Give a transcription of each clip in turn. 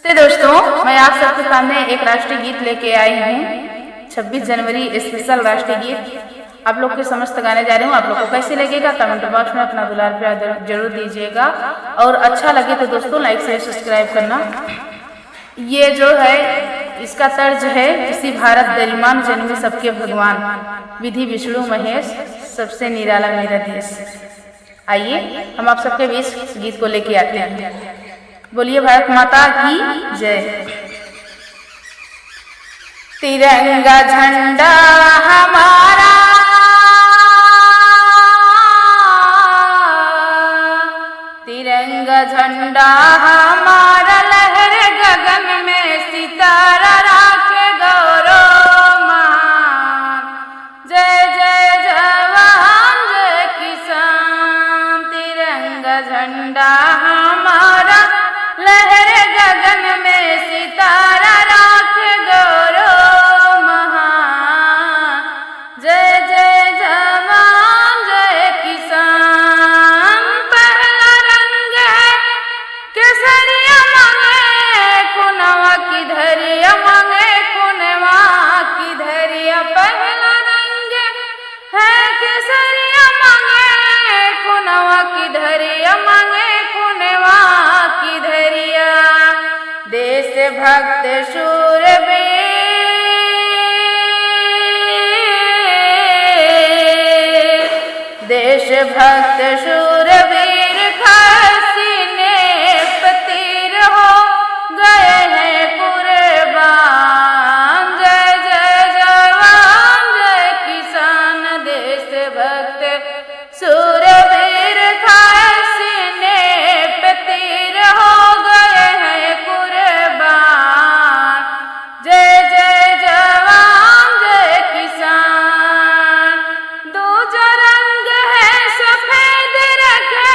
तो दोस्तों, मैं आप सबके सामने एक राष्ट्रीय गीत लेके आई हूँ। 26 जनवरी स्पेशल राष्ट्रीय गीत आप लोग के समस्त गाने जा रही हूँ। आप लोग को कैसे लगेगा कमेंट बॉक्स में अपना दुलार प्यार जरूर दीजिएगा, और अच्छा लगे तो दोस्तों लाइक शेयर सब्सक्राइब करना। ये जो है इसका तर्ज है, किसी भारत दरिमान जन्मे सबके भगवान, विधि विष्णु महेश सबसे निराला मेरा देश। आइए हम आप सबके बीच इस गीत को लेके आते हैं। बोलिए भारत माता की जय। तिरंगा झंडा हमारा तिरंगा झंडा हमारा, लहरे गगन में सितारा राखे गौरव महान। जय जय जवान जय किसान, तिरंगा झंडा हमारा, लहरे गगन में सितारा राखे गौरव महान। जय जय जवान जय किसान। पहला रंग है केसरिया, मांगे खुनवा की धरिया, मांगे खुनवा की धरिया। पहला रंग है केसरिया, मांगे खुनवा की धरिया, मांगे खुनवा की धरिया। देश भक्त शूरवीर, देश भक्त शूरवीर, सीने पे तीर हो गए हैं कुर्बान। जय जय जवान जय किसान, देश भक्त शूरवीर, सीने पे तीर हो गए हैं कुर्बान। जय जय जवान जय किसान। दूजा रंग है सफेद, रखे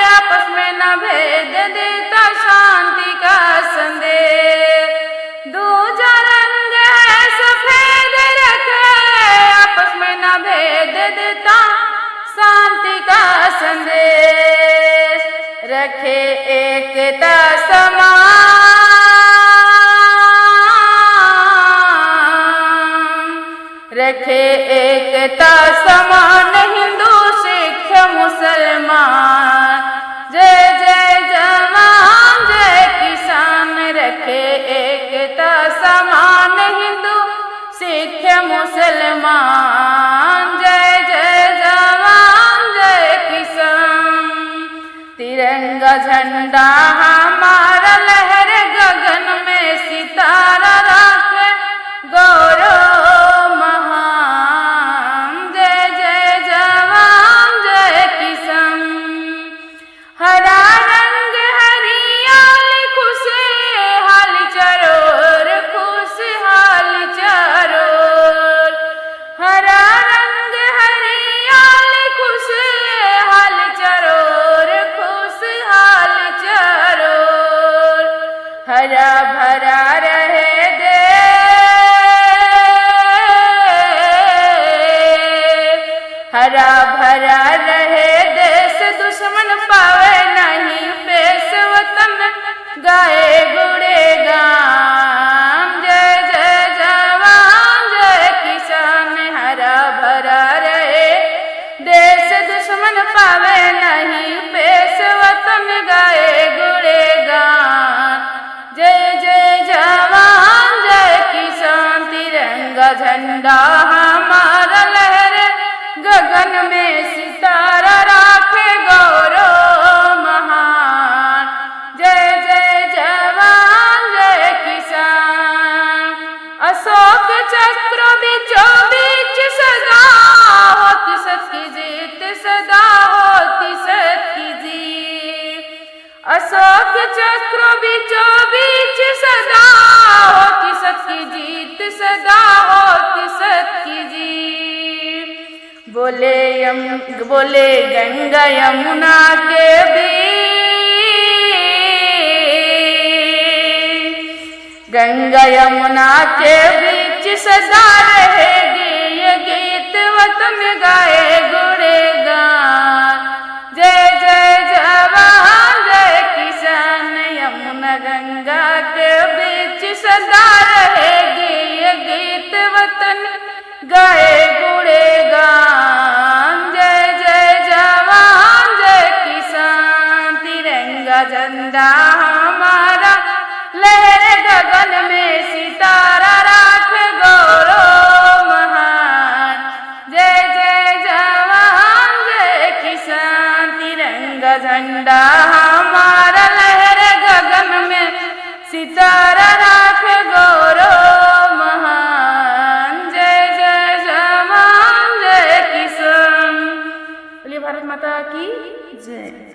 आपस में न भेद, देता शांति का संदेश। दूजा रंग है सफेद, रखे आपस में न भेद, देता शांति का संदेश। रखे एकता समान, रखे एकता समान, हिंदू सिख मुसलमान। जय जय जवान जय किसान, रखे एकता समान, हिंदू सिख मुसलमान। जय जय जवान जय किसान। तिरंगा झंडा हमारा, लहरे गगन में सितारा राखे गौरव महान। जय जय जवान जय किसान। हरा रंग हरियाली, खुशहाल चरोर, खुशहाल चरोर। हरा रंग हरियाली, खुशहाल चरोर, खुशहाल चरोर। हरा भरा रहे देश, हरा भरा रहे देश, दुश्मन पावे नहीं पेश, वतन गाए गुणगान। जय जय जवान जय किसान, हरा भरा रहे देश, दुश्मन पावे नहीं पेश, वतन गाए गुणगान। जय जय जवान जय किसान। तिरंगा झंडा हमारा, लहरे गगन में सितारा राखे गौरव महान। जय जय जवान जय किसान। अशोक चक्र बीचों बीच सदा होती सत्य जीत, सदा होती सत्य जीत। अशोक चक्र बीचों बीच सदा होती सत्य जीत, सदा होती सत्य जीत। बोले गंगा यमुना के बीच, गंगा यमुना के बीच सदा रहेगी ये गीत, वतन गाए गुणगान। जय जय जवान जय किसान, यमुना गंगा के बीच सदा रहेगी ये गीत वतन गाए गुणगान। जय जय जवान जय किसान, तिरंगा झंडा हमारा लहरे गगन में, सितारा राख गौरव महान। जय जय जवान जय किसान, तिरंगा झंडा हमारा लहरे गगन में, सितारा राख गौरव महान। जय जय जवान जय किसान। बोलिए भारत माता की जय।